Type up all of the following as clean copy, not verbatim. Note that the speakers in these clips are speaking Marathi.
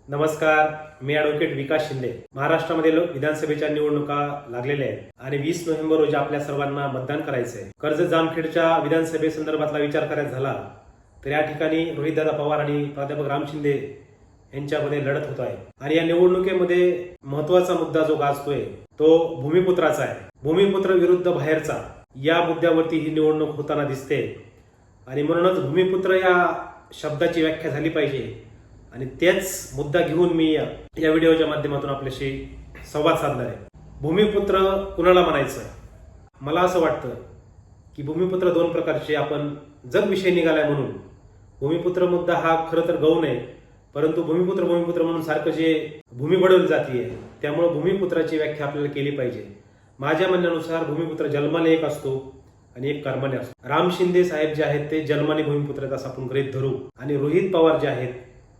नमस्कार, मी ॲडव्होकेट विकास शिंदे. महाराष्ट्रामध्ये विधानसभेच्या निवडणुका लागलेल्या आहेत आणि 20 नोव्हेंबर रोजी आपल्या सर्वांना मतदान करायचं आहे. कर्जत जामखेडच्या विधानसभेसंदर्भातला विचार करायचा झाला तर या ठिकाणी रोहितदादा पवार आणि प्राध्यापक राम शिंदे यांच्यामध्ये लढत होत आहे. आणि या निवडणुकीमध्ये महत्वाचा मुद्दा जो गाजतोय तो भूमिपुत्राचा आहे. भूमिपुत्र विरुद्ध बाहेरचा या मुद्द्यावरती ही निवडणूक होताना दिसते आणि म्हणूनच भूमिपुत्र या शब्दाची व्याख्या झाली पाहिजे आणि तेच मुद्दा घेऊन मी या व्हिडिओच्या माध्यमातून आपल्याशी संवाद साधणार आहे. भूमिपुत्र कुणाला म्हणायचं? मला असं वाटतं की भूमिपुत्र दोन प्रकारचे आपण जग विषय निघालाय म्हणून भूमिपुत्र मुद्दा हा खरं तर गौण आहे, परंतु भूमिपुत्र म्हणून सारखं जे भूमी बळवली जाते त्यामुळे भूमिपुत्राची व्याख्या आपल्याला केली पाहिजे. माझ्या म्हणण्यानुसार भूमिपुत्र जन्माने एक असतो आणि एक कर्माने असतो. राम शिंदे साहेब जे आहेत ते जन्माने भूमिपुत्र आहेत असं आपण गृहीत धरू आणि रोहित पवार जे आहेत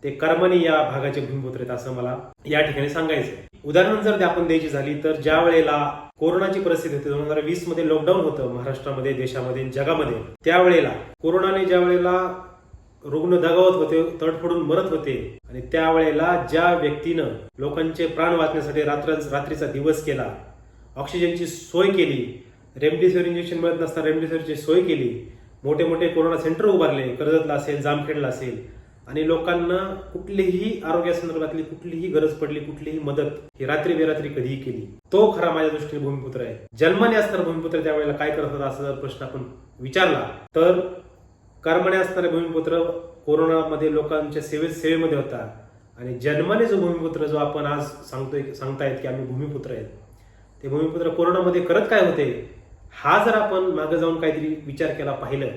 ते कर्माने या भागाचे भूमिपुत्र आहेत असं मला या ठिकाणी सांगायचं. उदाहरण जर आपण द्यायची झाली तर ज्या वेळेला कोरोनाची परिस्थिती होती 2020 मध्ये लॉकडाऊन होतं महाराष्ट्रामध्ये, देशामध्ये, जगामध्ये, त्यावेळेला कोरोनाने ज्या वेळेला रुग्ण दगावत होते, तडफडून मरत होते आणि त्यावेळेला ज्या व्यक्तीनं लोकांचे प्राण वाचण्यासाठी रात्रीचा दिवस केला, ऑक्सिजनची सोय केली, रेमडेसिवीर इंजेक्शन मिळत नसताना रेमडेसिवीरची सोय केली, मोठे मोठे कोरोना सेंटर उभारले, कर्जतला असेल, जामखेडला असेल आणि लोकांना कुठलीही आरोग्यासंदर्भातली कुठलीही गरज पडली, कुठलीही मदत ही रात्री बेरात्री कधीही केली, तो खरा माझ्या दृष्टीने भूमिपुत्र आहे. जन्माने असणारा भूमिपुत्र त्यावेळेला काय करत होता असा जर प्रश्न आपण विचारला तर कर्माने असणारा भूमिपुत्र कोरोनामध्ये लोकांच्या सेवेमध्ये होता आणि जन्माने जो भूमिपुत्र जो आपण आज सांगतायत की आम्ही भूमिपुत्र आहेत, ते भूमिपुत्र कोरोनामध्ये करत काय होते हा जर आपण मागे जाऊन काहीतरी विचार केला पाहिलं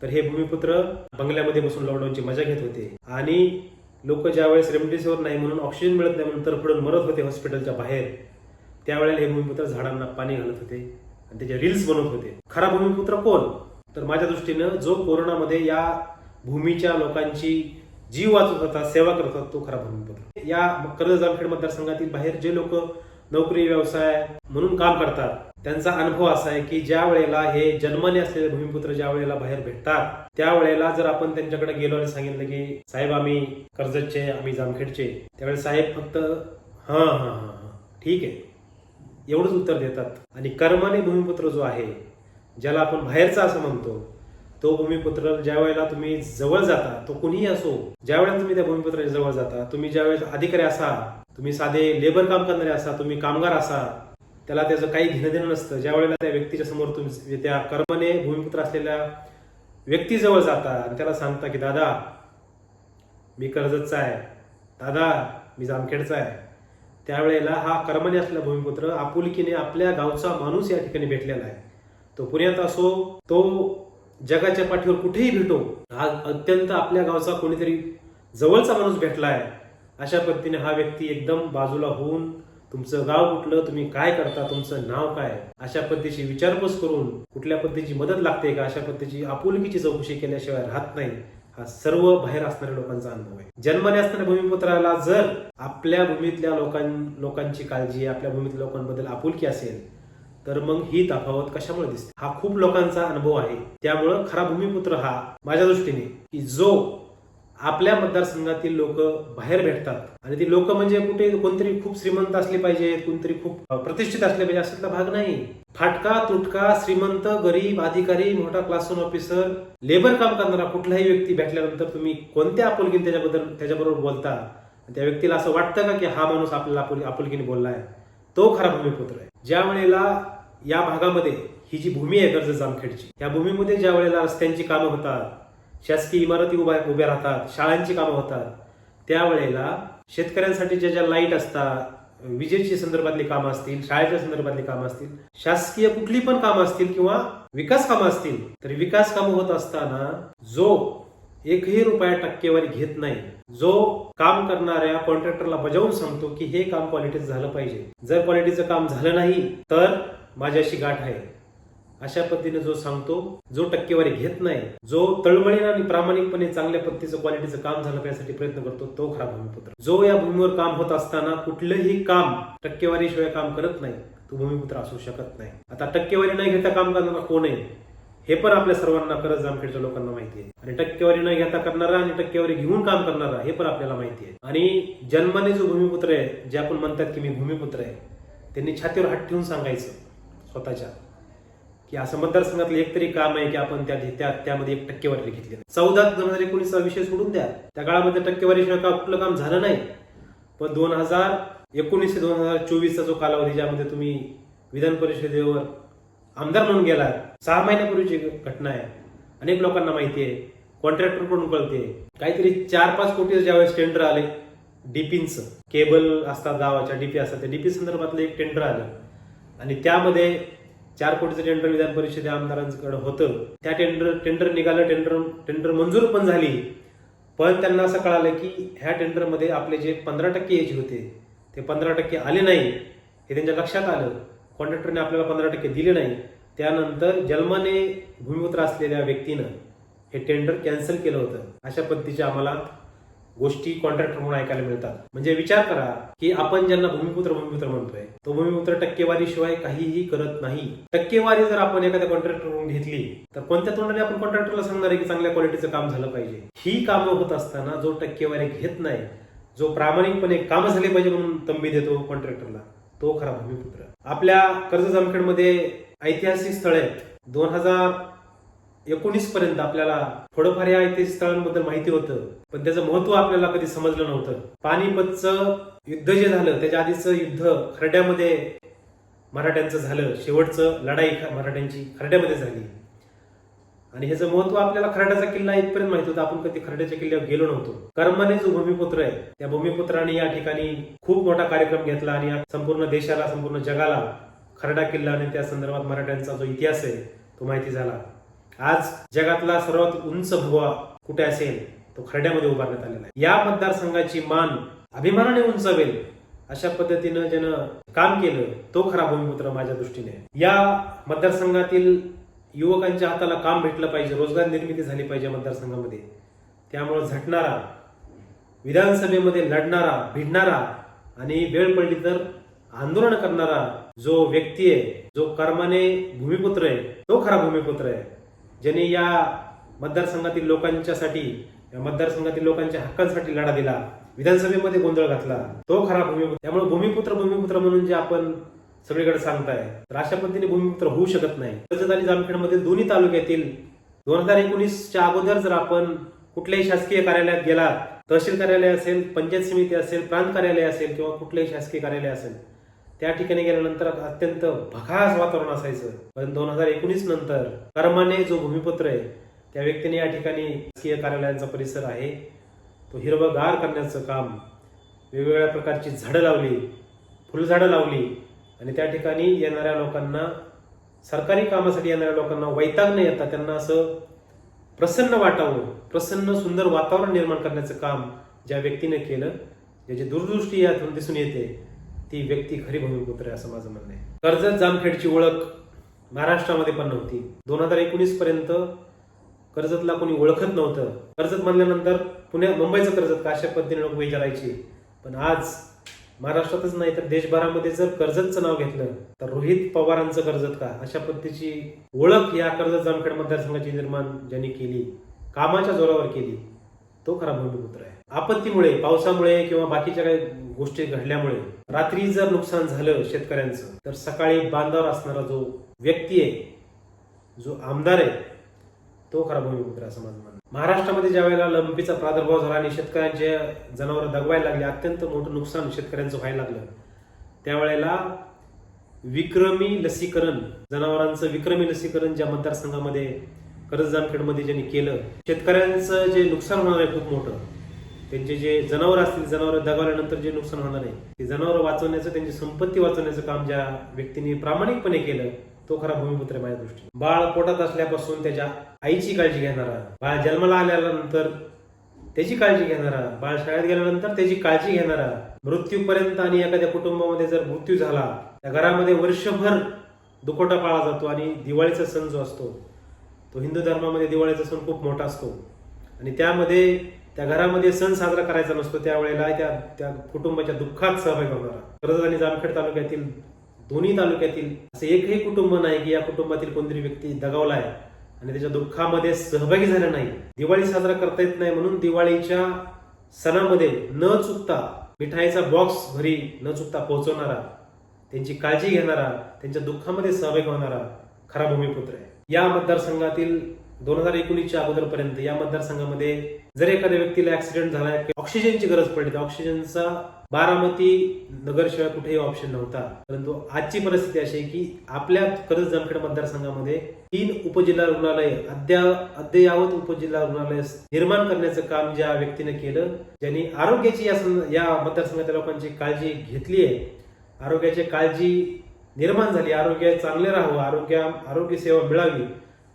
तर हे भूमिपुत्र बंगल्यामध्ये बसून लॉकडाऊनची मजा घेत होते आणि लोक ज्यावेळेस रेमडेसिवीर नाही म्हणून, ऑक्सिजन मिळत नाही म्हणून तडफडून मरत होते हॉस्पिटलच्या बाहेर, त्यावेळेला हे भूमिपुत्र झाडांना पाणी घालत होते आणि त्याचे रील्स बनवत होते. खरा भूमिपुत्र कोण? तर माझ्या दृष्टीनं जो कोरोनामध्ये या भूमीच्या लोकांची जीव वाचवत होता, सेवा करत होता, तो खरा भूमिपुत्र. या कर्जत जामखेड मतदारसंघातील बाहेर जे लोक नोकरी व्यवसाय म्हणून काम करतात त्यांचा अनुभव असा आहे की ज्या वेळेला हे जन्माने असलेले भूमिपुत्र ज्या वेळेला बाहेर भेटतात त्यावेळेला जर आपण त्यांच्याकडे गेलो आणि सांगितलं की साहेब आम्ही कर्जतचे, आम्ही जामखेडचे, त्यावेळेला साहेब फक्त हा हा हा ठीक आहे एवढंच उत्तर देतात. आणि कर्माने भूमिपुत्र जो आहे, ज्याला आपण बाहेरचा असं म्हणतो, तो भूमिपुत्र ज्या वेळेला तुम्ही जवळ जाता, तो कुणीही असो, ज्या वेळेला तुम्ही त्या भूमिपुत्राच्या जवळ जाता, तुम्ही ज्यावेळेस अधिकारी असा, तुम्ही साधे लेबर काम करणारे असा, तुम्ही कामगार असा, त्याला त्याचं काही घेणं देणं नसतं. ज्या वेळेला त्या व्यक्तीच्या समोर तुम्ही त्या कर्माने भूमिपुत्र असलेल्या व्यक्तीजवळ जाता आणि त्याला सांगता की दादा मी कर्जतचा आहे, दादा मी जामखेडचा आहे, त्यावेळेला हा कर्माने असलेला भूमिपुत्र आपुलकीने आपल्या गावचा माणूस या ठिकाणी भेटलेला आहे. तो पुण्यात असो, तो जगाच्या पाठीवर कुठेही भेटो, हा अत्यंत आपल्या गावचा कोणीतरी जवळचा माणूस भेटलाय अशा पद्धतीने हा व्यक्ती एकदम बाजूला होऊन तुमचं गाव कुठलं, तुम्ही काय करता, तुमचं नाव काय, अशा पद्धतीची विचारपूस करून कुठल्या पद्धतीची मदत लागते का अशा पद्धतीची आपुलकीची चौकशी केल्याशिवाय राहत नाही. हा सर्व बाहेर असणाऱ्या लोकांचा अनुभव आहे. जन्माने असणाऱ्या भूमिपुत्राला जर आपल्या भूमीतल्या लोकांची काळजी, आपल्या भूमीतल्या लोकांबद्दल आपुलकी असेल तर मग ही तफावत कशामुळे दिसते? हा खूप लोकांचा अनुभव आहे. त्यामुळं खरा भूमिपुत्र हा माझ्या दृष्टीने की जो आपल्या मतदारसंघातील लोक बाहेर भेटतात आणि ती लोक म्हणजे कुठे कोणतरी खूप श्रीमंत असले पाहिजे, कोणतरी खूप प्रतिष्ठित असले पाहिजे असातला भाग नाही. फाटका तुटका श्रीमंत, गरीब, अधिकारी, मोठा क्लास 1 ऑफिसर, लेबर काम करणारा कुठलाही व्यक्ती भेटल्यानंतर तुम्ही कोणत्या आपुलकीने त्याच्याबरोबर बोलता, त्या व्यक्तीला असं वाटतं का की हा माणूस आपल्याला आपुलकीने बोललाय, तो खरा भूमिपुत्र आहे. ज्या वेळेला या भागामध्ये ही जी भूमी आहे कर्जत जामखेडची, या भूमीमध्ये ज्या वेळेला रस्त्यांची कामं होतात, शासकीय इमारती उभ्या राहतात, शाळांची कामं होतात, त्यावेळेला शेतकऱ्यांसाठी ज्या लाईट असतात, विजेची संदर्भातली कामं असतील, शाळेच्या संदर्भातली कामं असतील, शासकीय कुठली पण कामं असतील किंवा विकास कामं असतील, तर विकास कामं होत असताना जो एकही रुपया टक्केवारी घेत नाही, जो काम करणाऱ्या कॉन्ट्रॅक्टरला बजावून सांगतो की हे काम क्वालिटीचं झालं पाहिजे, जर क्वालिटीचं काम झालं नाही तर माझ्याशी गाठ आहे, अशा पद्धतीने जो सांगतो, जो टक्केवारी घेत नाही, जो तळमळीने आणि प्रामाणिकपणे चांगल्या पद्धतीचं क्वालिटीचं काम झालं यासाठी प्रयत्न करतो, तो खरा भूमिपुत्र. जो या भूमीवर काम होत असताना कुठलंही काम टक्केवारीशिवाय काम करत नाही, तो भूमिपुत्र असू शकत नाही. आता टक्केवारी नाही घेता काम करणारा कोण आहे हे पण आपल्या सर्वांना कर्जत जामखेडच्या लोकांना माहिती आहे. आणि टक्केवारी न घेता करणारा आणि टक्केवारी घेऊन काम करणारा हे पण आपल्याला माहिती आहे. आणि जन्माने जो भूमिपुत्र आहे, जे आपण म्हणतात की मी भूमिपुत्र आहे, त्यांनी छातीवर हात ठेवून सांगायचं स्वतःच्या की असं मतदारसंघातलं एक तरी काम आहे की आपण त्यामध्ये एक टक्केवारी घेतली. 14/2019 विषय सोडून द्या, त्या काळामध्ये टक्केवारीशिवाय कुठलं काम झालं नाही. पण 2019 ते 2024चा जो कालावधी, ज्यामध्ये तुम्ही विधान परिषदेवर आमदार म्हणून गेला, 6 महिन्यापूर्वीची घटना आहे. अनेक लोकांना माहिती आहे, कॉन्ट्रॅक्टर कडून कळते. काहीतरी 4-5 कोटी ज्यावेळेस टेंडर आले डीपींचं, केबल असतात गावाच्या, डीपी असतात, त्या डीपी संदर्भातलं एक टेंडर आलं आणि त्यामध्ये 4 कोटीचं टेंडर विधान परिषदे आमदारांकडे होतं. त्या टेंडर निघालं, टेंडर मंजूर पण झाली. पण त्यांना असं कळालं की ह्या टेंडरमध्ये आपले जे 15% यायचे होते ते 15% आले नाही. हे त्यांच्या लक्षात आलं. कॉन्ट्रॅक्टरने आपल्याला 15% दिले नाही. त्यानंतर जन्माने भूमिपुत्र असलेल्या व्यक्तीनं हे टेंडर कॅन्सल केलं होतं. अशा पद्धतीच्या आम्हाला गोष्टी कॉन्ट्रॅक्टर म्हणून ऐकायला मिळतात. म्हणजे विचार करा की आपण ज्यांना भूमिपुत्र म्हणतोय, तो भूमिपुत्र टक्केवारीशिवाय काहीही करत नाही. टक्केवारी जर आपण एखाद्या कॉन्ट्रॅक्टरकडून घेतली तर कोणत्या तोंडाने आपण कॉन्ट्रॅक्टरला सांगणार आहे की चांगल्या क्वालिटीचं काम झालं पाहिजे. ही कामं होत असताना जो टक्केवारी घेत नाही, जो प्रामाणिकपणे काम झाले पाहिजे म्हणून तंबी देतो कॉन्ट्रॅक्टरला, तो खरा भूमिपुत्र. आपल्या कर्जत जामखेडमध्ये ऐतिहासिक स्थळे आहेत. 2019 पर्यंत आपल्याला थोडंफार या ऐतिहासिक स्थळांबद्दल माहिती होतं, पण त्याचं महत्व आपल्याला कधी समजलं नव्हतं. पानिपतचं युद्ध जे झालं, त्याच्या आधीचं युद्ध खर्ड्यामध्ये मराठ्यांचं झालं. शेवटचं लढाई मराठ्यांची खर्ड्यामध्ये झाली आणि ह्याचं महत्व आपल्याला खर्ड्याचा किल्ला इथपर्यंत माहित होतं. आपण कधी खर्ड्याच्या किल्ल्यावर गेलो नव्हतो. कर्माने जो भूमिपुत्र आहे, त्या भूमिपुत्राने या ठिकाणी खूप मोठा कार्यक्रम घेतला आणि संपूर्ण देशाला, संपूर्ण जगाला खर्डा किल्ला आणि त्या संदर्भात मराठ्यांचा जो इतिहास आहे तो माहिती झाला. आज जगातला सर्वात उंच भगवा कुठे असेल तो खर्ड्यामध्ये उभारण्यात आलेला आहे. या मतदारसंघाची मान अभिमानाने उंचावेल अशा पद्धतीनं ज्यानं काम केलं तो खरा भूमिपुत्र माझ्या दृष्टीने. या मतदारसंघातील युवकांच्या हाताला काम भेटलं पाहिजे, रोजगार निर्मिती झाली पाहिजे मतदारसंघामध्ये. त्यामुळे झटणारा, विधानसभेमध्ये लढणारा, भिडणारा आणि वेळ पडली तर आंदोलन करणारा जो व्यक्ती आहे, जो कर्माने भूमिपुत्र आहे, तो खरा भूमिपुत्र आहे. ज्याने या मतदारसंघातील लोकांच्यासाठी, या मतदारसंघातील लोकांच्या हक्कांसाठी लढा दिला, विधानसभेमध्ये गोंधळ घातला, तो खरा भूमिपुत्र. त्यामुळे भूमिपुत्र म्हणून जे आपण सगळीकडे सांगताय, तर अशा पद्धतीने भूमिपुत्र होऊ शकत नाही. कर्जत आणि जामखेडमध्ये दोन्ही तालुक्यातील 2019च्या अगोदर जर आपण कुठल्याही शासकीय कार्यालयात गेला, तहसील कार्यालय असेल, पंचायत समिती असेल, प्रांत कार्यालय असेल किंवा कुठलेही शासकीय कार्यालय असेल, त्या ठिकाणी गेल्यानंतर अत्यंत भकास वातावरण असायचं. पण 2019 नंतर कर्माने जो भूमिपुत्र आहे त्या व्यक्तीने या ठिकाणी शासकीय कार्यालयांचा परिसर आहे तो हिरवगार करण्याचं काम, वेगवेगळ्या प्रकारची झाडं लावली, फुलझाडं लावली आणि त्या ठिकाणी येणाऱ्या लोकांना, सरकारी कामासाठी येणाऱ्या लोकांना वैताग न येता त्यांना असं प्रसन्न वाटावं, प्रसन्न सुंदर वातावरण निर्माण करण्याचं काम ज्या व्यक्तीने केलं, ज्याची दूरदृष्टी यातून दिसून येते, ती व्यक्ती खरी भूमिपुत्र आहे असं माझं म्हणणं आहे. कर्जत जामखेडची ओळख महाराष्ट्रामध्ये पण नव्हती. 2019 पर्यंत कर्जतला कोणी ओळखत नव्हतं. कर्जत म्हणल्यानंतर मुंबईचं कर्जत का अशा पद्धतीने लोक विचारायचे. पण आज महाराष्ट्रातच नाही तर देशभरामध्ये जर कर्जतचं नाव घेतलं तर रोहित पवारांचं कर्जत का, अशा पद्धतीची ओळख या कर्जत जामखेड मतदारसंघाची निर्माण ज्यांनी केली, कामाच्या जोरावर केली, तो खरा भूमिपुत्र आहे. आपत्तीमुळे, पावसामुळे किंवा बाकीच्या काही गोष्टी घडल्यामुळे रात्री जर नुकसान झालं शेतकऱ्यांचं, तर सकाळी बांधावर असणारा जो व्यक्ती आहे, जो आमदार आहे, तो खरा भूमिपुत्र असं माझं म्हणणं. महाराष्ट्रामध्ये ज्या वेळेला लंपीचा प्रादुर्भाव झाला आणि शेतकऱ्यांचे जनावर दगवायला लागले, अत्यंत मोठं नुकसान शेतकऱ्यांचं व्हायला लागलं, त्यावेळेला विक्रमी लसीकरण, जनावरांचं विक्रमी लसीकरण ज्या मतदारसंघामध्ये कर्जत जामखेडमध्ये ज्यांनी केलं, शेतकऱ्यांचं जे नुकसान होणार आहे खूप मोठं, त्यांचे जे जनावर असतील, जनावर दगावल्यानंतर जे नुकसान होणार आहे, ते जनावर वाचवण्याचं, त्यांची संपत्ती वाचवण्याचं काम ज्या व्यक्तीने प्रामाणिकपणे केलं, तो खरा भूमिपुत्र माझ्या दृष्टीने. बाळ पोटात असल्यापासून त्याच्या आईची काळजी घेणारा, बाळ जन्माला आल्यानंतर त्याची काळजी घेणारा, बाळ शाळेत गेल्यानंतर त्याची काळजी घेणारा, मृत्यूपर्यंत, आणि एखाद्या कुटुंबामध्ये जर मृत्यू झाला, त्या घरामध्ये वर्षभर दुखोटा पाळला जातो. आणि दिवाळीचा सण जो असतो, तो हिंदू धर्मामध्ये दिवाळीचा सण खूप मोठा असतो आणि त्यामध्ये त्या घरामध्ये सण साजरा करायचा नसतो, त्यावेळेला त्या कुटुंबाच्या दुःखात सहभागी होणारा. कर्जत आणि जामखेड तालुक्यातील, दोन्ही तालुक्यातील असं एकही कुटुंब नाही की या कुटुंबातील कोणतरी व्यक्ती दगावलाय आणि त्याच्या दुःखामध्ये सहभागी झालं नाही, दिवाळी साजरा करता येत नाही म्हणून दिवाळीच्या सणामध्ये न चुकता मिठाईचा बॉक्स घरी न चुकता पोहोचवणारा, त्यांची काळजी घेणारा, त्यांच्या दुःखामध्ये सहभागी होणारा खरा भूमिपुत्र आहे. या मतदारसंघातील 2019च्या अगोदरपर्यंत या मतदारसंघामध्ये जर एखाद्या व्यक्तीला ऍक्सिडेंट झाला, ऑक्सिजनची गरज पडली तर ऑक्सिजनचा बारामती नगरशिवाय कुठेही ऑप्शन नव्हता. परंतु आजची परिस्थिती अशी आहे की आपल्या कर्जत जामखेड मतदारसंघामध्ये 3 उपजिल्हा रुग्णालय अद्ययावत उपजिल्हा रुग्णालय निर्माण करण्याचं काम ज्या व्यक्तीने केलं, ज्यांनी आरोग्याची या मतदारसंघातील लोकांची काळजी घेतली आहे, आरोग्याची काळजी निर्माण झाली, आरोग्य चांगले राहावं, आरोग्य सेवा मिळावी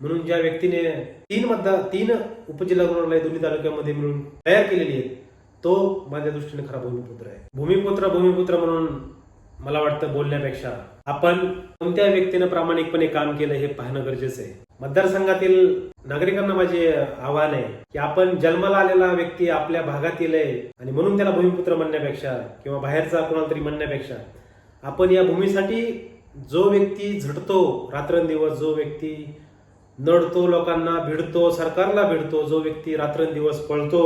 म्हणून ज्या व्यक्तीने 3 उपजिल्हा रुग्णालय दोन्ही तालुक्यामध्ये मिळून तयार केलेली आहेत, तो माझ्या दृष्टीने खरा भूमिपुत्र आहे. भूमिपुत्र म्हणून मला वाटतं बोलण्यापेक्षा आपण कोणत्या व्यक्तीने प्रामाणिकपणे काम केलं हे पाहणं गरजेचं आहे. मतदारसंघातील नागरिकांना माझे आव्हान आहे की आपण जन्माला आलेला व्यक्ती आपल्या भागातील आहे आणि म्हणून त्याला भूमिपुत्र म्हणण्यापेक्षा किंवा बाहेरचा कोणाला तरी म्हणण्यापेक्षा आपण या भूमीसाठी जो व्यक्ती झटतो रात्रंदिवस, जो व्यक्ती नडतो, लोकांना भिडतो, सरकारला भिडतो, जो व्यक्ती रात्रंदिवस पळतो,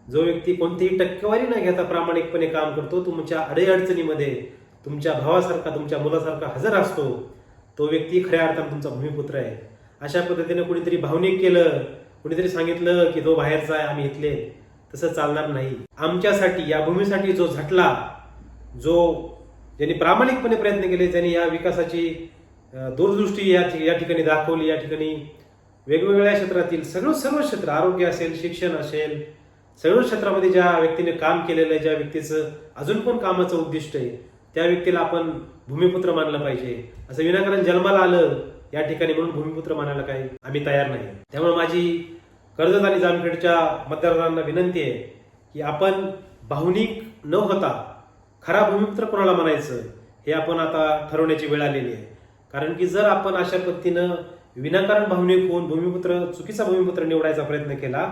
जो व्यक्ती कोणतीही टक्केवारी न घेता प्रामाणिकपणे काम करतो, तुमच्या अडीअडचणीमध्ये तुमच्या भावासारखा, तुमच्या मुलासारखा हजर असतो, तो व्यक्ती खऱ्या अर्थाने तुमचा भूमिपुत्र आहे. अशा पद्धतीने कुणीतरी भावनिक केलं, कुणीतरी सांगितलं की तो बाहेरचा आहे, आम्ही इथले, तसं चालणार नाही. आमच्यासाठी, या भूमीसाठी जो झटला, ज्यांनी प्रामाणिकपणे प्रयत्न केले, ज्यांनी या विकासाची दूरदृष्टी या ठिकाणी दाखवली, या ठिकाणी वेगवेगळ्या क्षेत्रातील सर्व क्षेत्र, आरोग्य असेल, शिक्षण असेल, सर्व क्षेत्रामध्ये ज्या व्यक्तीने काम केलेलं आहे, ज्या व्यक्तीचं अजून पण कामाचं उद्दिष्ट आहे, त्या व्यक्तीला आपण भूमिपुत्र मानलं पाहिजे. असं विनाकारण जन्माला आलं या ठिकाणी म्हणून भूमिपुत्र मानायला काही आम्ही तयार नाही. त्यामुळे माझी कर्जत आणि जामखेडच्या मतदारांना विनंती आहे की आपण भावनिक न होता खरा भूमिपुत्र कोणाला म्हणायचं हे आपण आता ठरवण्याची वेळ आलेली आहे. कारण की जर आपण अशा पद्धतीनं विनाकारण भावनिक होऊन चुकीचा भूमिपुत्र निवडायचा प्रयत्न केला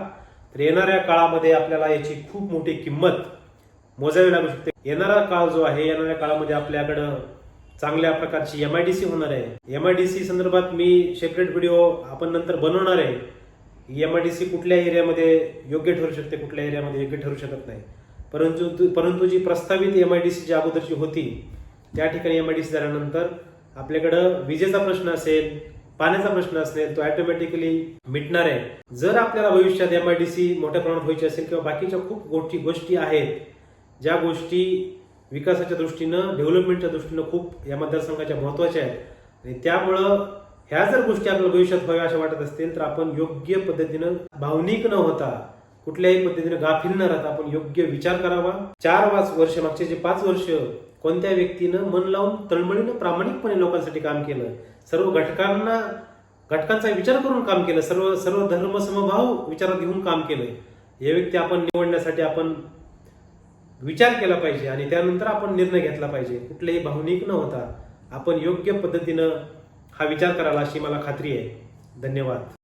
तर येणाऱ्या काळामध्ये आपल्याला याची खूप मोठी किंमत मोजावी लागू शकते. येणारा काळ जो आहे, येणाऱ्या काळामध्ये आपल्याकडं चांगल्या प्रकारची MIDC होणार आहे. MIDC संदर्भात मी सेपरेट व्हिडिओ आपण नंतर बनवणार आहे. MIDC कुठल्या एरियामध्ये योग्य ठरू शकते, कुठल्या एरियामध्ये योग्य ठरू शकत नाही. परंतु जी प्रस्तावित MIDC जी अगोदरची होती त्या ठिकाणी MIDC झाल्यानंतर आपल्याकडं विजेचा प्रश्न असेल, पाण्याचा प्रश्न असेल, तो ऑटोमॅटिकली मिटणार आहे. जर आपल्याला भविष्यात MIDC मोठ्या प्रमाणात व्हायची असेल किंवा बाकीच्या खूप गोष्टी आहेत ज्या गोष्टी विकासाच्या दृष्टीनं, डेव्हलपमेंटच्या दृष्टीनं खूप या मतदारसंघाच्या महत्वाच्या आहेत आणि त्यामुळं ह्या जर गोष्टी आपल्याला भविष्यात व्हाव्या अशा वाटत असतील तर आपण योग्य पद्धतीनं भावनिक न होता, कुठल्याही पद्धतीनं गाफील न राहता आपण योग्य विचार करावा. 4 वर्ष, मागचे जे 5 वर्ष कोणत्या व्यक्तीनं मन लावून तळमळीनं प्रामाणिकपणे लोकांसाठी काम केलं, सर्व घटकांचा विचार करून काम केलं, सर्व धर्म समभाव विचारात घेऊन काम केलं, हे व्यक्ती आपण निवडण्यासाठी आपण विचार केला पाहिजे आणि त्यानंतर आपण निर्णय घेतला पाहिजे. कुठलेही भावनिक न होता आपण योग्य पद्धतीनं हा विचार करावा अशी मला खात्री आहे. धन्यवाद.